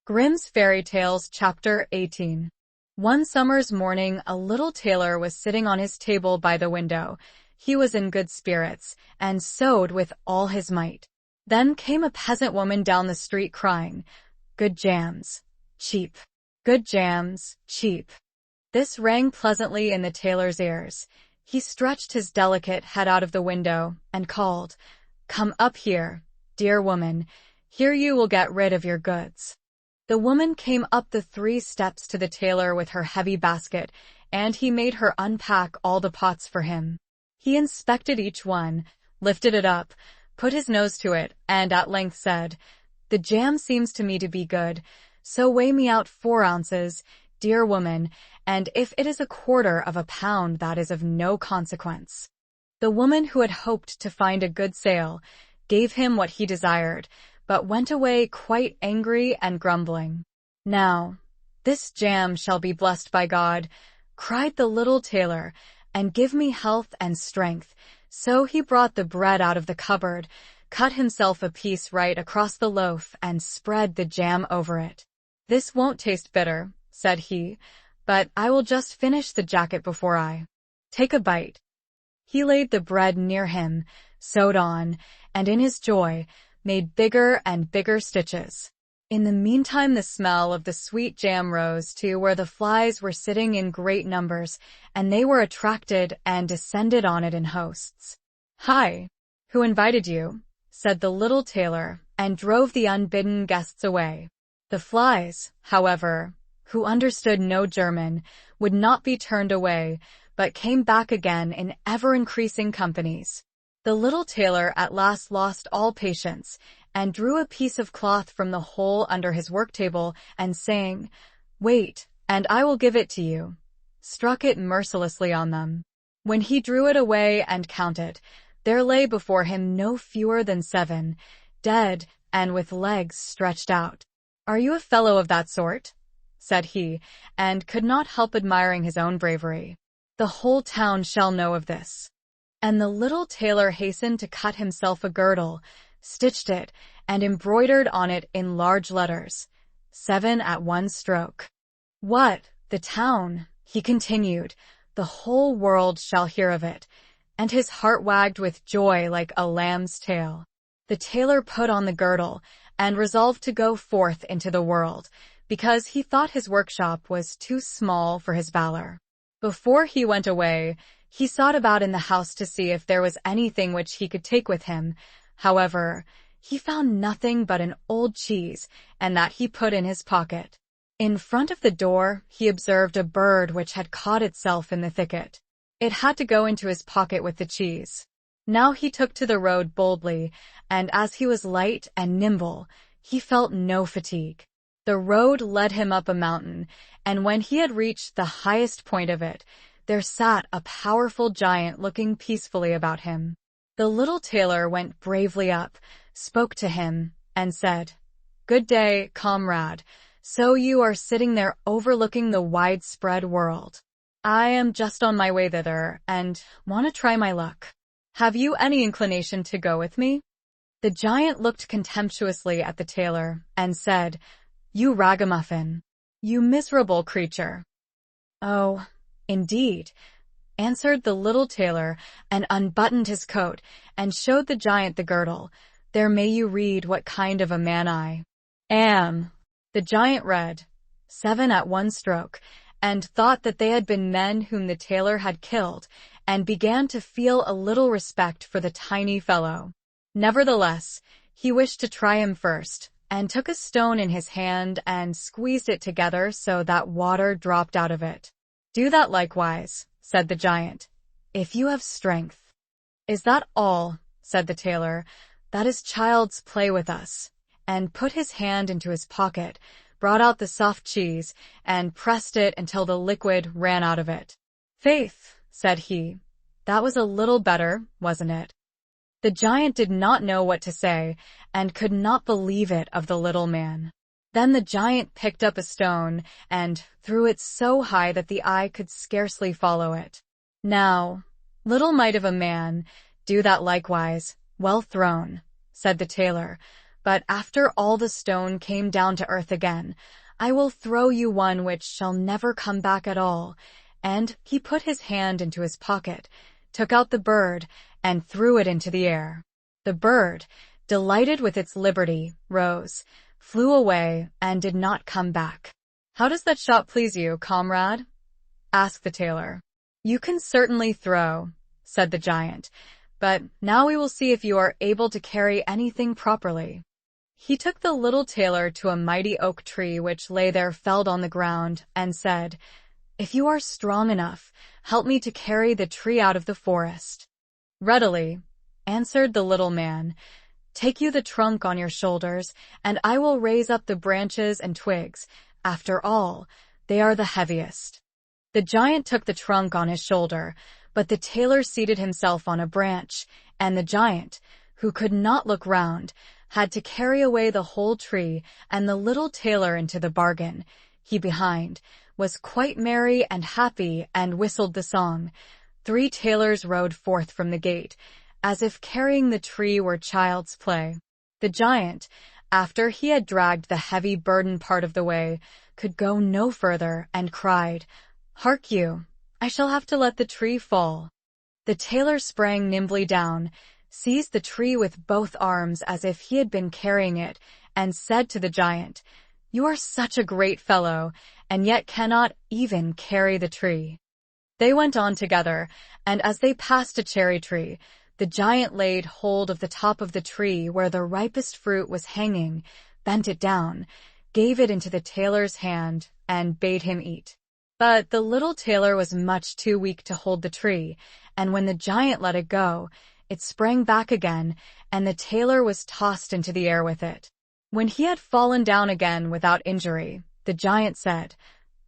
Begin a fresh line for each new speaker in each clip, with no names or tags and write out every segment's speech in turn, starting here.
Grimm's Fairy Tales, Chapter 18. One summer's morning, a little tailor was sitting on his table by the window. He was in good spirits, and sewed with all his might. Then came a peasant woman down the street crying, "Good jams, cheap. Good jams, cheap." This rang pleasantly in the tailor's ears. He stretched his delicate head out of the window and called, "Come up here, dear woman. Here you will get rid of your goods." The woman came up the 3 steps to the tailor with her heavy basket, and he made her unpack all the pots for him. He inspected each one, lifted it up, put his nose to it, and at length said, "The jam seems to me to be good, so weigh me out 4 ounces, dear woman, and if it is 1/4 of a pound, that is of no consequence." The woman, who had hoped to find a good sale, gave him what he desired, but went away quite angry and grumbling. "Now, this jam shall be blessed by God," cried the little tailor, "and give me health and strength." So he brought the bread out of the cupboard, cut himself a piece right across the loaf, and spread the jam over it. "This won't taste bitter," said he, "but I will just finish the jacket before I take a bite." He laid the bread near him, sewed on, and in his joy, made bigger and bigger stitches. In the meantime, the smell of the sweet jam rose to where the flies were sitting in great numbers, and they were attracted and descended on it in hosts. "Hi! Who invited you?" said the little tailor, and drove the unbidden guests away. The flies, however, who understood no German, would not be turned away, but came back again in ever-increasing companies. The little tailor at last lost all patience, and drew a piece of cloth from the hole under his work-table, and saying, "Wait, and I will give it to you," struck it mercilessly on them. When he drew it away and counted, there lay before him no fewer than 7, dead and with legs stretched out. "Are you a fellow of that sort?" said he, and could not help admiring his own bravery. "The whole town shall know of this." And the little tailor hastened to cut himself a girdle, stitched it, and embroidered on it in large letters, 7 at one stroke. "What, the town," he continued, "the whole world shall hear of it," and his heart wagged with joy like a lamb's tail. The tailor put on the girdle, and resolved to go forth into the world, because he thought his workshop was too small for his valor. Before he went away, he sought about in the house to see if there was anything which he could take with him. However, he found nothing but an old cheese, and that he put in his pocket. In front of the door, he observed a bird which had caught itself in the thicket. It had to go into his pocket with the cheese. Now he took to the road boldly, and as he was light and nimble, he felt no fatigue. The road led him up a mountain, and when he had reached the highest point of it, there sat a powerful giant looking peacefully about him. The little tailor went bravely up, spoke to him, and said, "Good day, comrade. So you are sitting there overlooking the widespread world. I am just on my way thither, and want to try my luck. Have you any inclination to go with me?" The giant looked contemptuously at the tailor, and said, "You ragamuffin! You miserable creature!" "Oh, indeed," answered the little tailor, and unbuttoned his coat, and showed the giant the girdle. "There may you read what kind of a man I am." The giant read, 7 at one stroke, and thought that they had been men whom the tailor had killed, and began to feel a little respect for the tiny fellow. Nevertheless, he wished to try him first, and took a stone in his hand and squeezed it together so that water dropped out of it. "Do that likewise," said the giant, "if you have strength." "Is that all?" said the tailor. "That is child's play with us," and put his hand into his pocket, brought out the soft cheese, and pressed it until the liquid ran out of it. "Faith," said he, "that was a little better, wasn't it?" The giant did not know what to say, and could not believe it of the little man. Then the giant picked up a stone, and threw it so high that the eye could scarcely follow it. "Now, little mite of a man, do that likewise, well thrown," said the tailor, but after all the stone came down to earth again, I will throw you one which shall never come back at all." And he put his hand into his pocket, took out the bird, and threw it into the air. The bird, delighted with its liberty, rose, flew away, and did not come back. "How does that shot please you, comrade?" asked the tailor. "You can certainly throw," said the giant, "but now we will see if you are able to carry anything properly." He took the little tailor to a mighty oak tree which lay there felled on the ground, and said, "If you are strong enough, help me to carry the tree out of the forest." "Readily," answered the little man. "Take you the trunk on your shoulders, and I will raise up the branches and twigs. After all, they are the heaviest." The giant took the trunk on his shoulder, but the tailor seated himself on a branch, and the giant, who could not look round, had to carry away the whole tree and the little tailor into the bargain. He behind was quite merry and happy and whistled the song. 3 tailors rode forth from the gate, as if carrying the tree were child's play. The giant, after he had dragged the heavy burden part of the way, could go no further, and cried, "Hark you, I shall have to let the tree fall." The tailor sprang nimbly down, seized the tree with both arms as if he had been carrying it, and said to the giant, "You are such a great fellow, and yet cannot even carry the tree." They went on together, and as they passed a cherry tree, the giant laid hold of the top of the tree where the ripest fruit was hanging, bent it down, gave it into the tailor's hand, and bade him eat. But the little tailor was much too weak to hold the tree, and when the giant let it go, it sprang back again, and the tailor was tossed into the air with it. When he had fallen down again without injury, the giant said,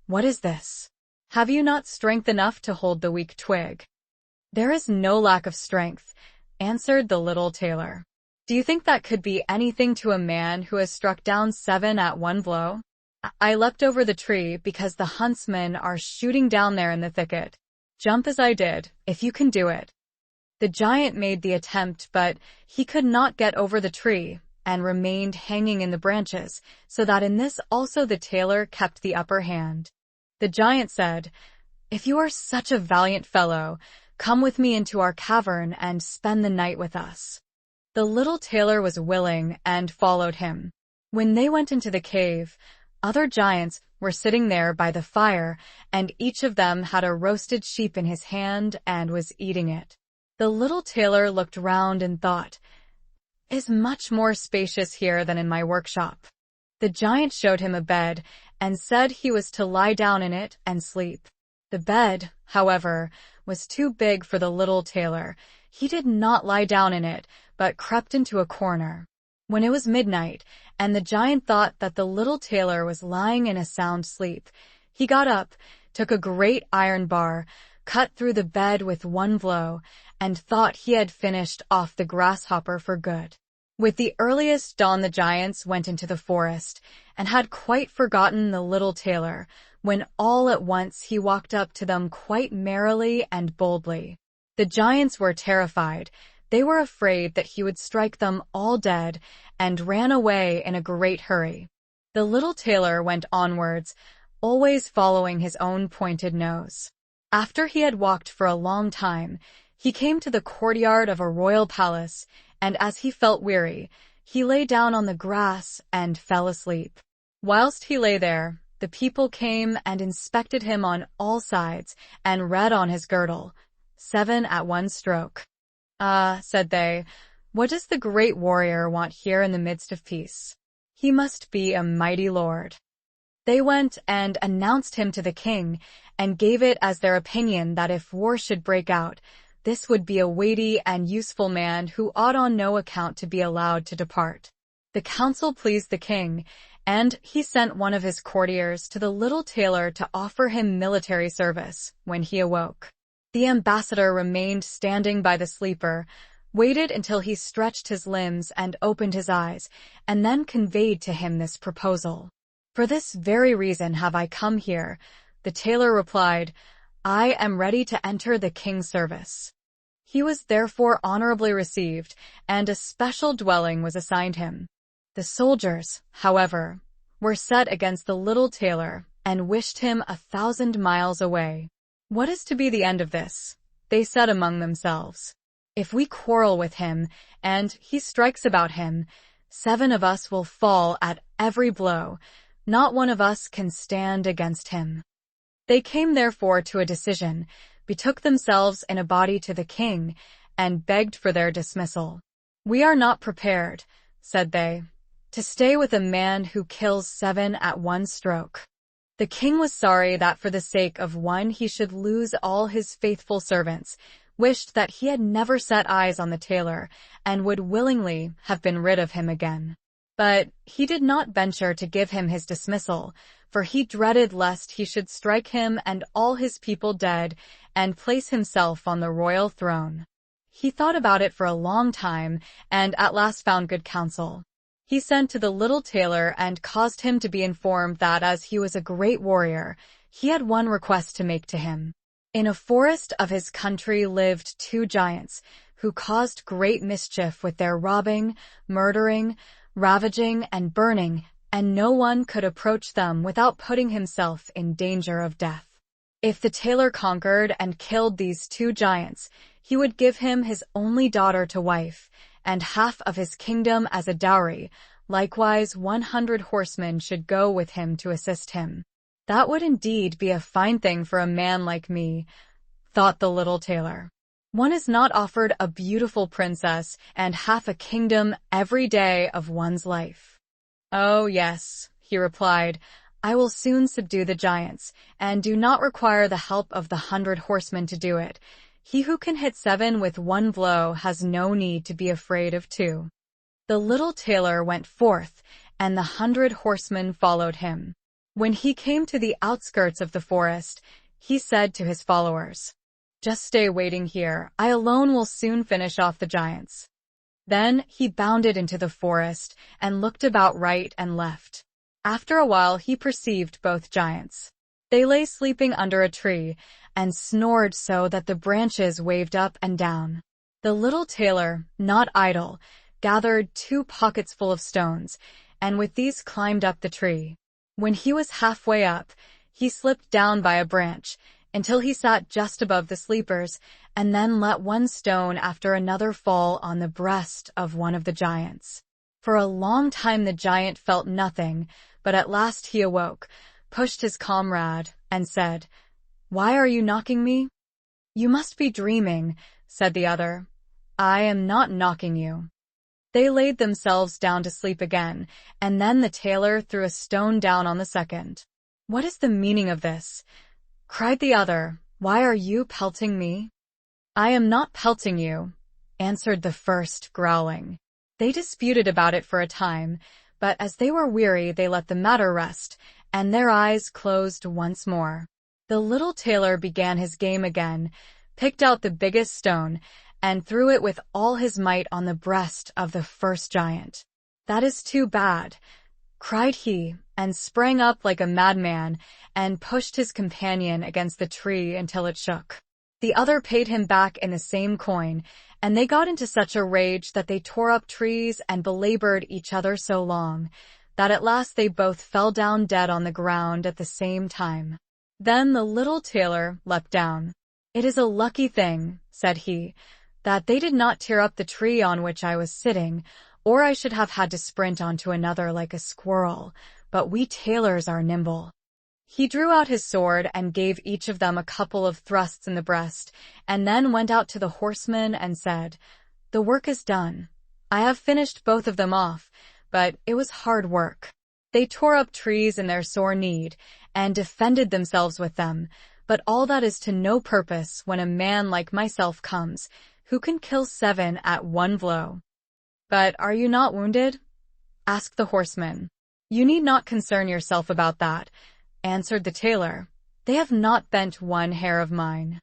"What is this? Have you not strength enough to hold the weak twig?" "There is no lack of strength," answered the little tailor. "Do you think that could be anything to a man who has struck down 7 at one blow? I leapt over the tree because the huntsmen are shooting down there in the thicket. Jump as I did, if you can do it." The giant made the attempt, but he could not get over the tree, and remained hanging in the branches, so that in this also the tailor kept the upper hand. The giant said, "If you are such a valiant fellow, come with me into our cavern and spend the night with us." The little tailor was willing and followed him. When they went into the cave, other giants were sitting there by the fire, and each of them had a roasted sheep in his hand and was eating it. The little tailor looked round and thought, "Is much more spacious here than in my workshop." The giant showed him a bed, and said he was to lie down in it and sleep. The bed, however, was too big for the little tailor. He did not lie down in it, but crept into a corner. When it was midnight, and the giant thought that the little tailor was lying in a sound sleep, he got up, took a great iron bar, cut through the bed with one blow, and thought he had finished off the grasshopper for good. With the earliest dawn the giants went into the forest, and had quite forgotten the little tailor, when all at once he walked up to them quite merrily and boldly. The giants were terrified. They were afraid that he would strike them all dead, and ran away in a great hurry. The little tailor went onwards, always following his own pointed nose. After he had walked for a long time, he came to the courtyard of a royal palace, and as he felt weary, he lay down on the grass and fell asleep. Whilst he lay there, the people came and inspected him on all sides, and read on his girdle, 7 at one stroke. "Ah," said they, "what does the great warrior want here in the midst of peace? He must be a mighty lord." They went and announced him to the king, and gave it as their opinion that if war should break out, this would be a weighty and useful man who ought on no account to be allowed to depart. The counsel pleased the king, and he sent one of his courtiers to the little tailor to offer him military service when he awoke. The ambassador remained standing by the sleeper, waited until he stretched his limbs and opened his eyes, and then conveyed to him this proposal. "For this very reason have I come here," the tailor replied. "I am ready to enter the king's service." He was therefore honorably received, and a special dwelling was assigned him. The soldiers, however, were set against the little tailor and wished him 1,000 miles away. "What is to be the end of this?" they said among themselves. "If we quarrel with him, and he strikes about him, 7 of us will fall at every blow. Not one of us can stand against him." They came therefore to a decision, betook themselves in a body to the king, and begged for their dismissal. "We are not prepared," said they, "to stay with a man who kills 7 at one stroke." The king was sorry that for the sake of one he should lose all his faithful servants, wished that he had never set eyes on the tailor, and would willingly have been rid of him again. But he did not venture to give him his dismissal, for he dreaded lest he should strike him and all his people dead, and place himself on the royal throne. He thought about it for a long time, and at last found good counsel. He sent to the little tailor and caused him to be informed that as he was a great warrior, he had one request to make to him. In a forest of his country lived 2 giants, who caused great mischief with their robbing, murdering, ravaging, and burning, and no one could approach them without putting himself in danger of death. If the tailor conquered and killed these 2 giants, he would give him his only daughter to wife, and half of his kingdom as a dowry. Likewise 100 horsemen should go with him to assist him. "That would indeed be a fine thing for a man like me," thought the little tailor. "One is not offered a beautiful princess and half a kingdom every day of one's life." "Oh, yes," he replied, "I will soon subdue the giants, and do not require the help of the 100 horsemen to do it. He who can hit 7 with one blow has no need to be afraid of 2. The little tailor went forth, and the 100 horsemen followed him. When he came to the outskirts of the forest, he said to his followers, "Just stay waiting here. I alone will soon finish off the giants." Then he bounded into the forest and looked about right and left. After a while he perceived both giants. They lay sleeping under a tree and snored so that the branches waved up and down. The little tailor, not idle, gathered 2 pockets full of stones, and with these climbed up the tree. When he was halfway up, he slipped down by a branch until he sat just above the sleepers, and then let one stone after another fall on the breast of one of the giants. For a long time the giant felt nothing, but at last he awoke, pushed his comrade, and said, "Why are you knocking me?" "You must be dreaming," said the other. "I am not knocking you." They laid themselves down to sleep again, and then the tailor threw a stone down on the second. "What is the meaning of this?" cried the other. "Why are you pelting me?" "I am not pelting you," answered the first, growling. They disputed about it for a time, but as they were weary they let the matter rest, and their eyes closed once more. The little tailor began his game again, picked out the biggest stone, and threw it with all his might on the breast of the first giant. "That is too bad," cried he, and sprang up like a madman, and pushed his companion against the tree until it shook. The other paid him back in the same coin, and they got into such a rage that they tore up trees and belabored each other so long, that at last they both fell down dead on the ground at the same time. Then the little tailor leapt down. "It is a lucky thing," said he, "that they did not tear up the tree on which I was sitting, or I should have had to sprint onto another like a squirrel, but we tailors are nimble." He drew out his sword and gave each of them a couple of thrusts in the breast, and then went out to the horsemen and said, "The work is done. I have finished both of them off, but it was hard work. They tore up trees in their sore need, and defended themselves with them, but all that is to no purpose when a man like myself comes, who can kill 7 at one blow." "But are you not wounded?" asked the horseman. "You need not concern yourself about that," answered the tailor. "They have not bent one hair of mine."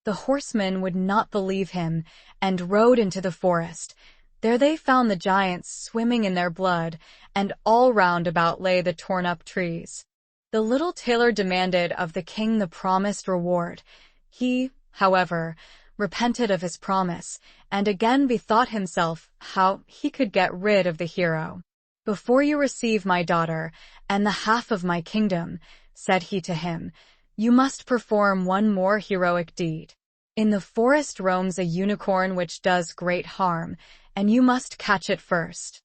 The horsemen would not believe him, and rode into the forest. There they found the giants swimming in their blood, and all round about lay the torn-up trees. The little tailor demanded of the king the promised reward. He, however, repented of his promise, and again bethought himself how he could get rid of the hero. "Before you receive my daughter and the half of my kingdom," said he to him, "you must perform one more heroic deed. In the forest roams a unicorn which does great harm, and you must catch it first.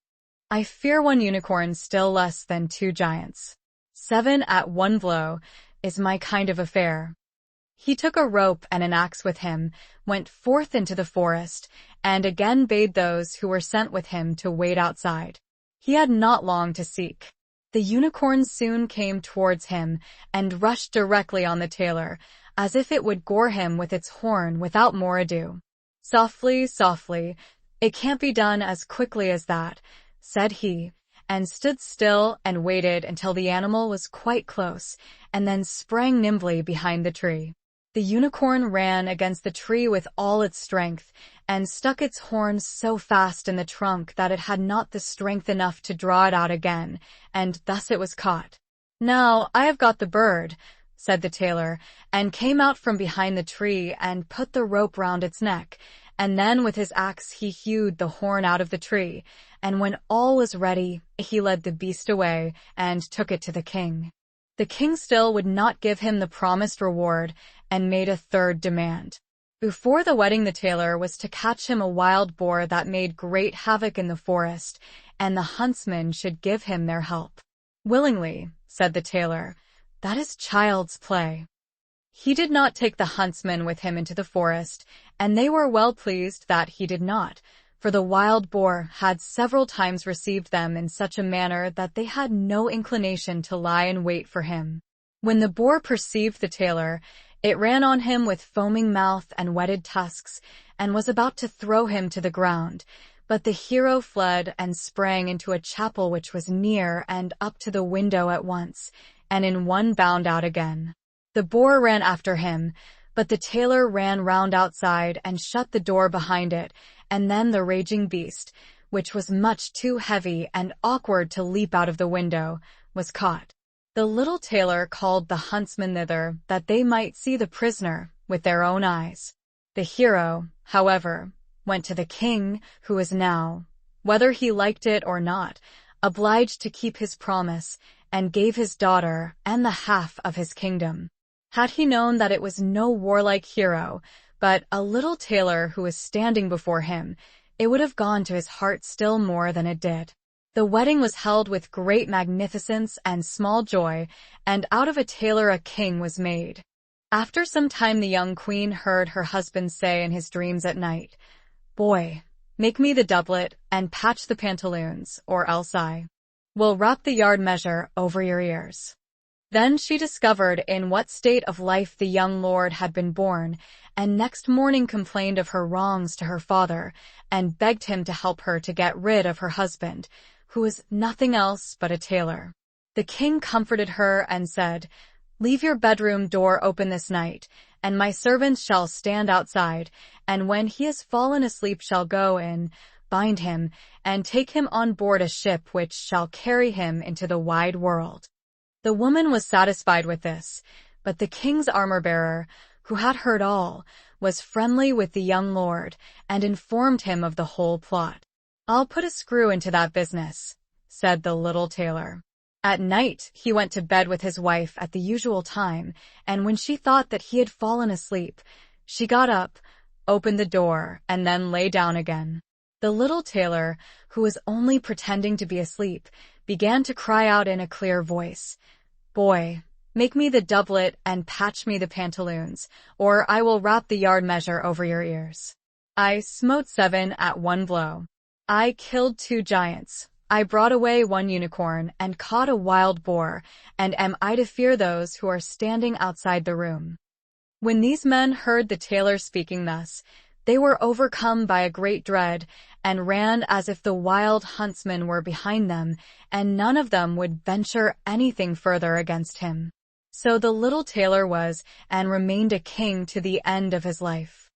I fear one unicorn still less than 2 giants. 7 at one blow is my kind of affair." He took a rope and an axe with him, went forth into the forest, and again bade those who were sent with him to wait outside. He had not long to seek. The unicorn soon came towards him and rushed directly on the tailor, as if it would gore him with its horn without more ado. "Softly, softly, it can't be done as quickly as that," said he, and stood still and waited until the animal was quite close, and then sprang nimbly behind the tree. The unicorn ran against the tree with all its strength, and stuck its horns so fast in the trunk that it had not the strength enough to draw it out again, and thus it was caught. "Now I have got the bird," said the tailor, and came out from behind the tree and put the rope round its neck, and then with his axe he hewed the horn out of the tree, and when all was ready, he led the beast away and took it to the king. The king still would not give him the promised reward, and made a third demand. Before the wedding, the tailor was to catch him a wild boar that made great havoc in the forest, and the huntsmen should give him their help. "Willingly," said the tailor, "that is child's play." He did not take the huntsmen with him into the forest, and they were well pleased that he did not, for the wild boar had several times received them in such a manner that they had no inclination to lie in wait for him. When the boar perceived the tailor, it ran on him with foaming mouth and whetted tusks, and was about to throw him to the ground, but the hero fled and sprang into a chapel which was near and up to the window at once, and in one bound out again. The boar ran after him, but the tailor ran round outside and shut the door behind it, and then the raging beast, which was much too heavy and awkward to leap out of the window, was caught. The little tailor called the huntsmen thither, that they might see the prisoner with their own eyes. The hero, however, went to the king, who was now, whether he liked it or not, obliged to keep his promise, and gave his daughter and the half of his kingdom. Had he known that it was no warlike hero, but a little tailor who was standing before him, it would have gone to his heart still more than it did. The wedding was held with great magnificence and small joy, and out of a tailor a king was made. After some time the young queen heard her husband say in his dreams at night, "Boy, make me the doublet and patch the pantaloons, or else I will wrap the yard measure over your ears." Then she discovered in what state of life the young lord had been born, and next morning complained of her wrongs to her father, and begged him to help her to get rid of her husband, who was nothing else but a tailor. The king comforted her and said, "Leave your bedroom door open this night, and my servants shall stand outside, and when he has fallen asleep shall go in, bind him, and take him on board a ship which shall carry him into the wide world." The woman was satisfied with this, but the king's armor-bearer, who had heard all, was friendly with the young lord, and informed him of the whole plot. "I'll put a screw into that business," said the little tailor. At night he went to bed with his wife at the usual time, and when she thought that he had fallen asleep, she got up, opened the door, and then lay down again. The little tailor, who was only pretending to be asleep, began to cry out in a clear voice, "Boy, make me the doublet and patch me the pantaloons, or I will wrap the yard measure over your ears. I smote 7 at one blow. I killed 2 giants. I brought away 1 unicorn and caught a wild boar, and am I to fear those who are standing outside the room?" When these men heard the tailor speaking thus, they were overcome by a great dread, and ran as if the wild huntsmen were behind them, and none of them would venture anything further against him. So the little tailor was and remained a king to the end of his life.